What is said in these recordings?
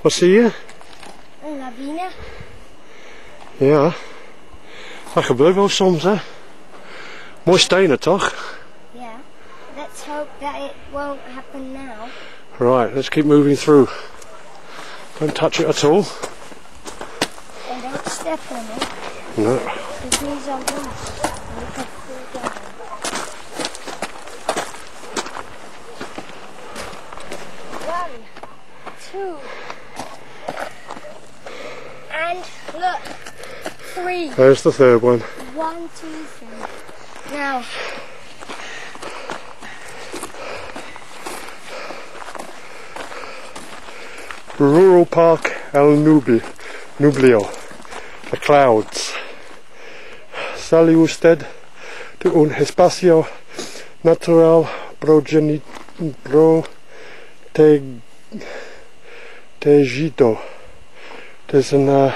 Wat zie je? Een lawine. Ja. Dat gebeurt wel soms, hè? Mooi stenen, toch? Yeah. Let's hope that it won't happen now. Right, let's keep moving through. Don't touch it at all. And don't step on it. No. Because these are loose. And you can fall down. One, two, and look, three. There's the third one. 1, 2, 3. Now, Rural Park El Nublio. The clouds. Sale usted de un espacio natural protegido. There's an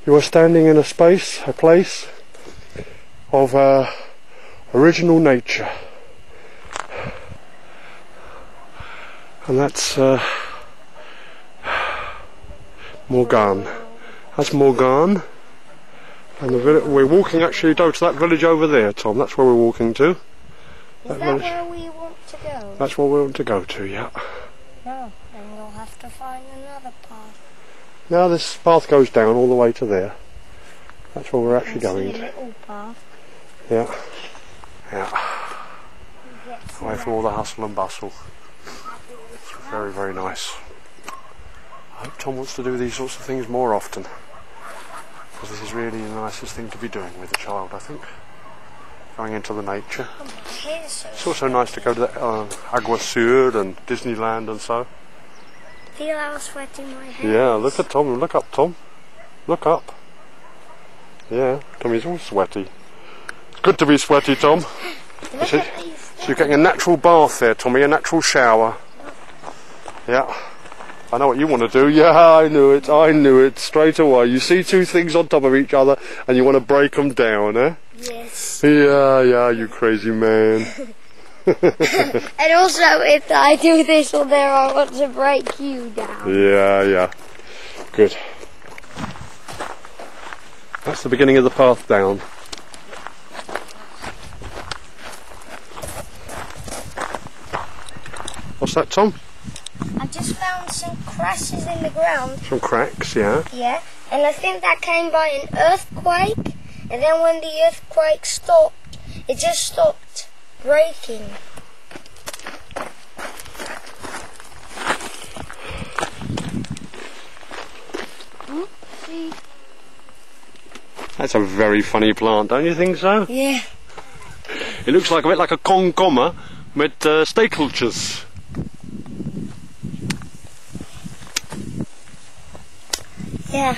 you are standing in a space, a place of original nature. And that's Morgan. That's Morgan. And we're walking actually to that village over there, Tom. That's where we're walking to. Is that where we want to go? That's where we want to go to, yeah. No, then we'll have to find another path. Now this path goes down all the way to there. That's where we're actually going See a to. little path. Yeah. Yeah. Yes, Away from all the hustle and bustle. It's very, very nice. I hope Tom wants to do these sorts of things more often. Because this is really the nicest thing to be doing with a child, I think. Going into the nature. It's also nice to go to the Agua Sur and Disneyland and so. Feel how sweaty my hair Yeah, is. look at Tom. Look up, Tom. Look up. Yeah, Tommy's all sweaty. It's good to be sweaty, Tom. Look See? at these. So you're getting a natural bath there, Tommy, a natural shower. Yeah. I know what you want to do. Yeah, I knew it straight away. You see two things on top of each other and you want to break them down, eh? Yes. Yeah, you crazy man. And also, if I do this or there, I want to break you down. Yeah. Good. That's the beginning of the path down. What's that, Tom? I just found some crashes in the ground. Some cracks, yeah. Yeah, and I think that came by an earthquake. And then when the earthquake stopped, it just stopped breaking. See? That's a very funny plant, don't you think so? Yeah. It looks like a bit like a komkommer with stekeltjes. Yeah.